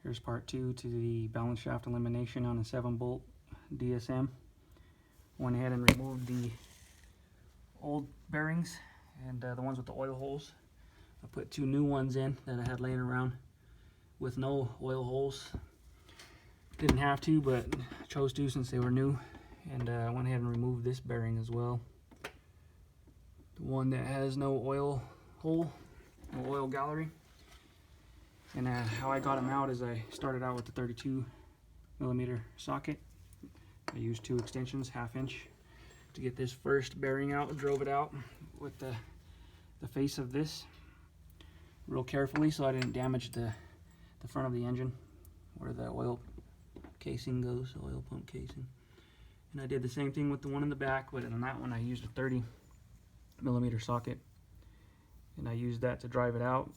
Here's part 2 to the balance shaft elimination on a 7-bolt DSM. Went ahead and removed the old bearings and the ones with the oil holes. I put 2 new ones in that I had laying around with no oil holes. Didn't have to, but chose to since they were new. And I went ahead and removed this bearing as well. The one that has no oil hole, no oil gallery. And how I got them out is I started out with the 32mm socket. I used 2 extensions, 1/2 inch, to get this first bearing out. Drove it out with the face of this real carefully so I didn't damage the front of the engine where the oil casing goes, oil pump casing. And I did the same thing with the one in the back, but on that one I used a 30mm socket, and I used that to drive it out.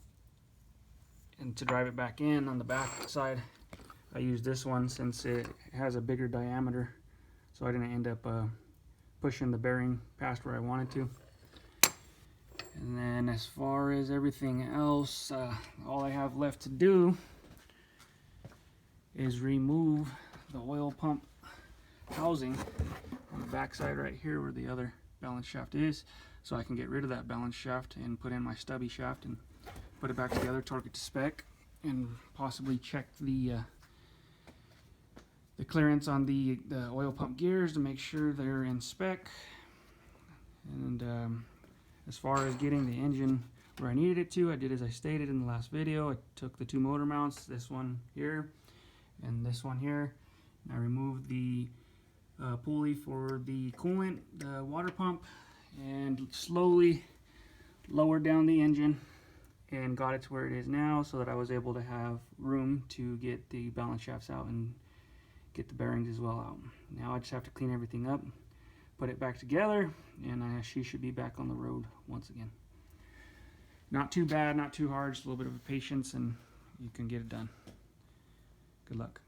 And to drive it back in on the back side, I used this one since it has a bigger diameter, so I didn't end up pushing the bearing past where I wanted to. And then as far as everything else, all I have left to do is remove the oil pump housing on the back side right here where the other balance shaft is, so I can get rid of that balance shaft and put in my stubby shaft and put it back together, torque it to spec, and possibly check the clearance on the oil pump gears to make sure they're in spec. And as far as getting the engine where I needed it to, I did as I stated in the last video. I took the 2 motor mounts, this one here and this one here, and I removed the pulley for the coolant, the water pump, and slowly lowered down the engine and got it to where it is now, so that I was able to have room to get the balance shafts out and get the bearings as well out. Now I just have to clean everything up, put it back together, and she should be back on the road once again. Not too bad, not too hard, just a little bit of patience and you can get it done. Good luck.